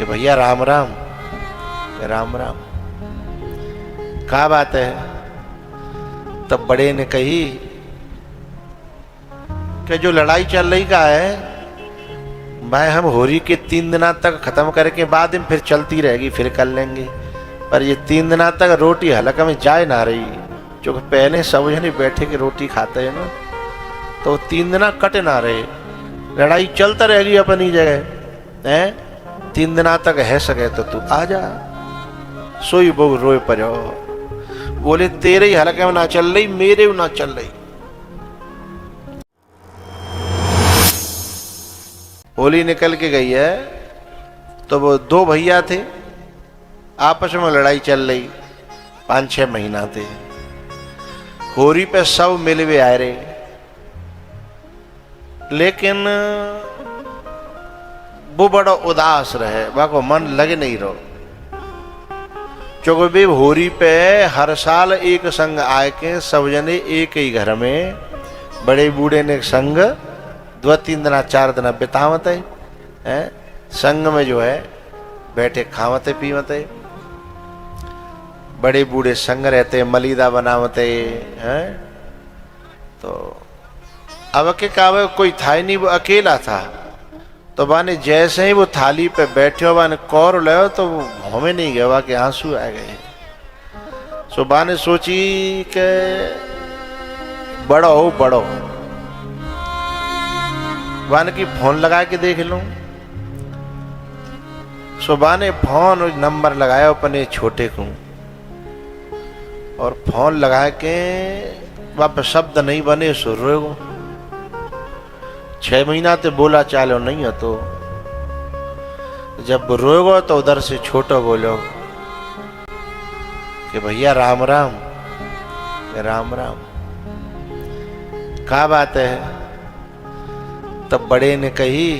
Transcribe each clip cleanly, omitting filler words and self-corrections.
कि भैया राम राम। राम राम, क्या बात है? तब बड़े ने कही कि जो लड़ाई चल रही का है भाई, हम होली के 3 दिना तक खत्म करके बाद में फिर चलती रहेगी, फिर कर लेंगे, पर ये 3 दिना तक रोटी हलका में जाए ना रही, क्योंकि पहले सब जने बैठे के रोटी खाते हैं ना, तो 3 दिना कट ना रहे, लड़ाई चलता रहेगी अपनी जगह है। 3 दिना तक है सके तो तू आ जा। सोई बहु रोए पड़ो, बोले तेरे ही हलके में ना चल रही, मेरे में ना चल रही। होली निकल के गई है तो वो 2 भैया थे, आपस में लड़ाई चल रही, 5-6 महीना थे। होली पे सब मिलवे आए रहे, लेकिन वो बड़ा उदास रहे, वह मन लगे नहीं रहो, क्योंकि भी होली पे हर साल एक संग आए के सब जने एक ही घर में बड़े बूढ़े ने संग 2-3 दिन 4 दिन बितावत है, संग में जो है बैठे खावते पीवते, बड़े बूढ़े संग रहते, मलीदा बनावते हैं। तो अब के कावे कोई था ही नहीं, वो अकेला था। तो बाने जैसे ही वो थाली पे बैठे हो, बाने कौर ले तो हमें नहीं गया कि आंसू आ गए। सो बाने सोची के बड़ो बड़ो, बाने की फोन लगा के देख लूं। सुबह ने फोन नंबर लगाया अपने छोटे को, और फोन लगा के वापस शब्द नहीं बने, सुर रहे हो 6 महीना ते बोला चालो नहीं है। तो जब रोएगो तो उधर से छोटो बोलो कि भैया राम राम। राम राम, क्या बात है? तब बड़े ने कही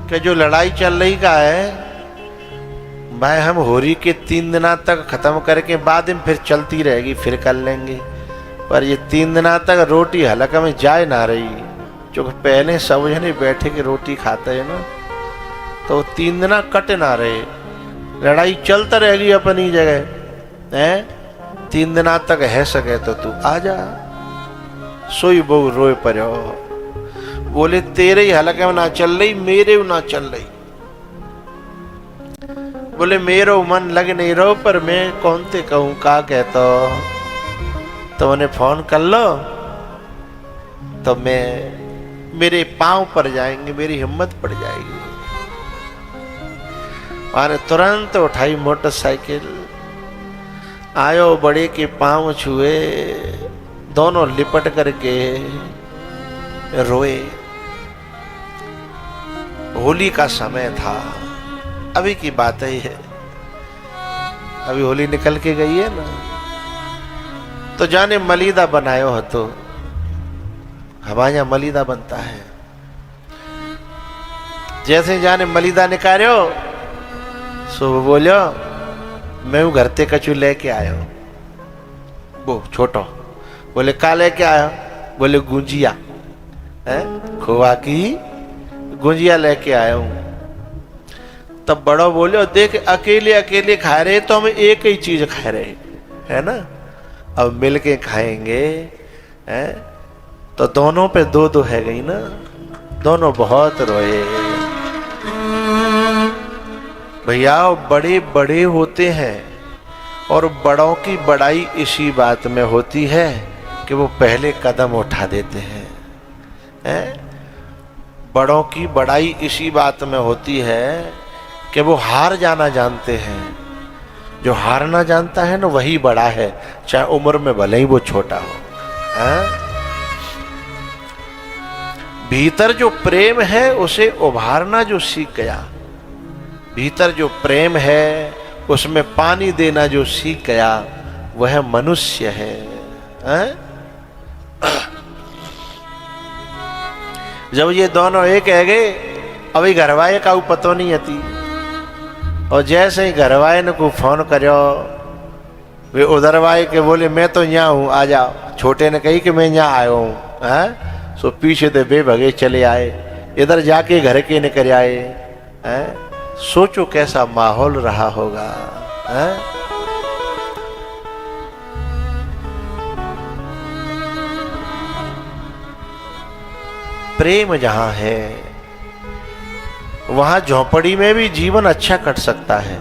कि जो लड़ाई चल रही का है भाई, हम होली के 3 दिना तक खत्म करके बाद में फिर चलती रहेगी, फिर कर लेंगे, पर ये 3 दिना तक रोटी हलका में जाए ना रही, क्योंकि पहले सब जने बैठे के रोटी खाते हैं ना, तो 3 दिना कट ना रहे, लड़ाई चलता रहेगी अपनी जगह है। 3 दिना तक है सके तो तू आ जा। सोई बहु रोए पड़ो, बोले तेरे ही हलके में ना चल रही, मेरे में ना चल रही। बोले मेरो मन लग नहीं रहो, पर मैं कौन ते कहूं, का कहता तो उन्हें फोन कर लो, तो मैं मेरे पांव पर जाएंगे, मेरी हिम्मत पड़ जाएगी। और तुरंत उठाई मोटरसाइकिल, आयो बड़े के पांव छुए, दोनों लिपट करके रोए। होली का समय था, अभी की बात ही है, अभी होली निकल के गई है ना। तो जाने मलीदा बनायो हो, तो हमारे यहाँ मलीदा बनता है, जैसे जाने मलीदा निकालो सो बोलो मैं घर ते कचू लेके आयो। वो छोटो बोले का लेके आयो? बोले गुंजिया है, खोआ की गुंजिया लेके आया हूं। तब बड़ो बोले देख अकेले अकेले खा रहे तो हम एक ही चीज खा रहे है ना, अब मिलके खाएंगे हैं, तो दोनों पे 2-2 है गई ना। दोनों बहुत रोए। भैया बड़े बड़े होते हैं, और बड़ों की बड़ाई इसी बात में होती है कि वो पहले कदम उठा देते हैं। बड़ों की बड़ाई इसी बात में होती है कि वो हार जाना जानते हैं। जो हारना जानता है ना वही बड़ा है, चाहे उम्र में भले ही वो छोटा हो। भीतर जो प्रेम है उसे उभारना जो सीख गया, भीतर जो प्रेम है उसमें पानी देना जो सीख गया, वह मनुष्य है। जब ये दोनों एक है गए, अभी घरवाए का पतो नहीं आती, और जैसे ही घरवाए ने को फोन करो, वे उधरवाए के बोले मैं तो यहाँ हूँ आ जाओ। छोटे ने कही कि मैं यहाँ आया हूँ, सो पीछे से बेभगे चले आए, इधर जाके घर के निकल आए सोचो कैसा माहौल रहा होगा। प्रेम जहां है वहां झोपड़ी में भी जीवन अच्छा कट सकता है,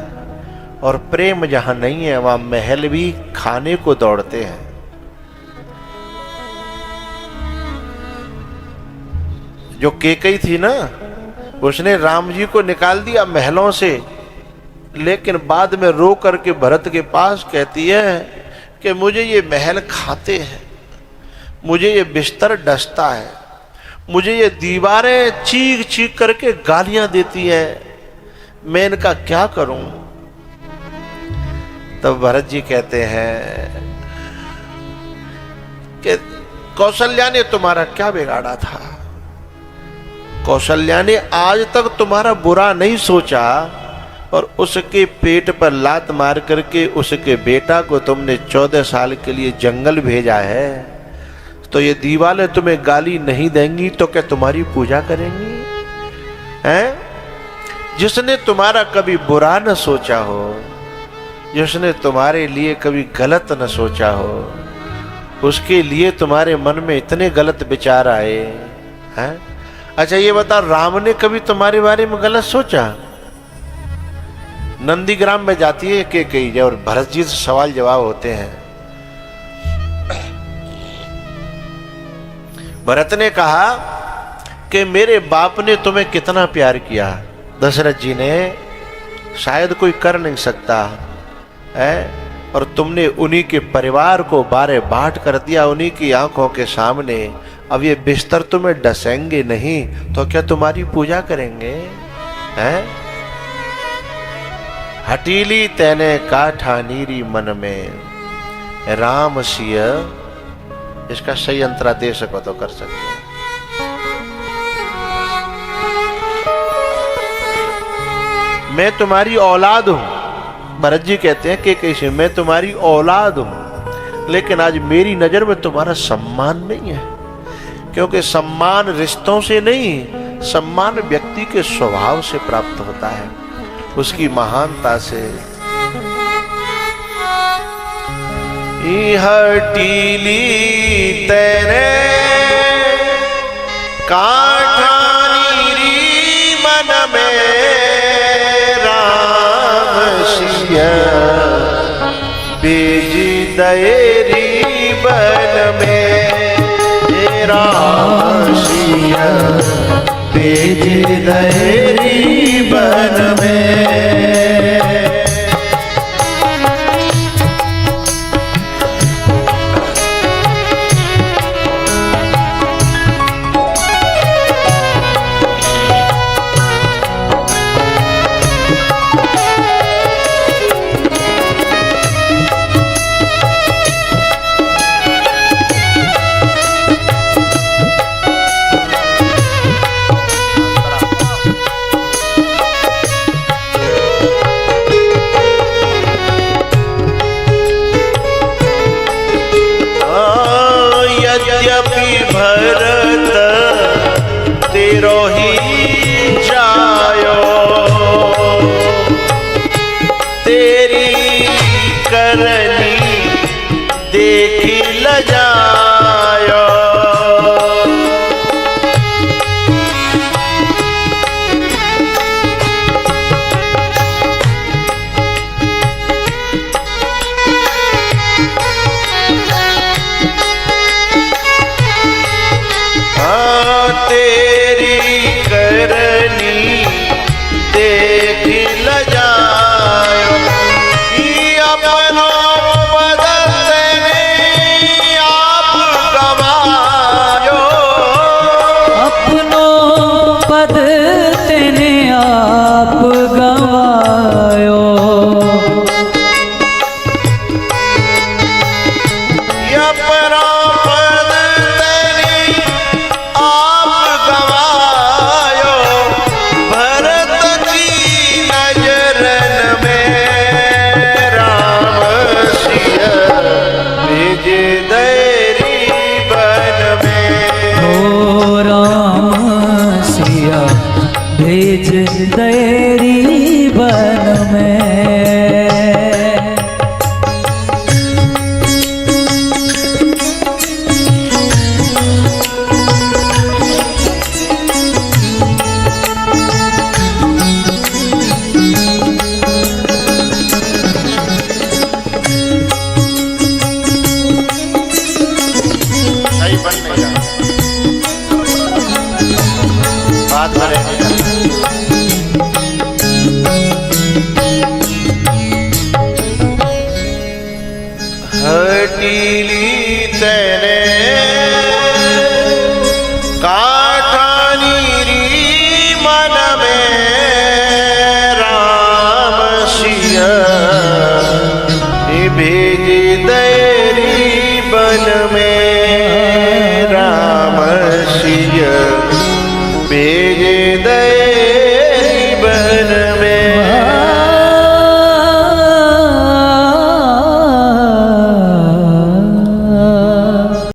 और प्रेम जहां नहीं है वहां महल भी खाने को दौड़ते हैं। जो केकई थी ना, उसने राम जी को निकाल दिया महलों से, लेकिन बाद में रो करके भरत के पास कहती है कि मुझे ये महल खाते हैं, मुझे ये बिस्तर डसता है, मुझे ये दीवारें चीख चीख करके गालियां देती हैं, मैं इनका क्या करूं। तब भरत जी कहते हैं कि कौशल्या ने तुम्हारा क्या बिगाड़ा था। कौशल्या ने आज तक तुम्हारा बुरा नहीं सोचा, और उसके पेट पर लात मार करके उसके बेटा को तुमने 14 साल के लिए जंगल भेजा है, तो ये दीवारें तुम्हें गाली नहीं देंगी तो क्या तुम्हारी पूजा करेंगी? हैं? जिसने तुम्हारा कभी बुरा न सोचा हो, जिसने तुम्हारे लिए कभी गलत न सोचा हो, उसके लिए तुम्हारे मन में इतने गलत विचार आए हैं? अच्छा ये बता, राम ने कभी तुम्हारे बारे में गलत सोचा? नंदीग्राम में जाती है के कई, और भरत जी से सवाल जवाब होते हैं। भरत ने कहा कि मेरे बाप ने तुम्हें कितना प्यार किया, दशरथ जी ने शायद कोई कर नहीं सकता है, और तुमने उन्हीं के परिवार को बारे बाट कर दिया उन्हीं की आंखों के सामने। अब ये बिस्तर तुम्हें डसेंगे नहीं तो क्या तुम्हारी पूजा करेंगे? हैं? हटीली तेने काठा नीरी मन में राम सिय, इसका सही अंतरादेश को तो कर सकते हैं। मैं तुम्हारी औलाद हूं, भरत जी कहते हैं कि कैसे मैं तुम्हारी औलाद हूं, लेकिन आज मेरी नजर में तुम्हारा सम्मान नहीं है, क्योंकि सम्मान रिश्तों से नहीं, सम्मान व्यक्ति के स्वभाव से प्राप्त होता है, उसकी महानता से। हटीली तेरे काठा नीरी मन में राम सिया, बीज दयरी बन में राम सिया, बीज दयरी बन में। भरत तेरो ही जायो, तेरी करनी देखी लजायो। बीच दैरी बन में। बात करेंगे। हटीली तेने काठानी री मन में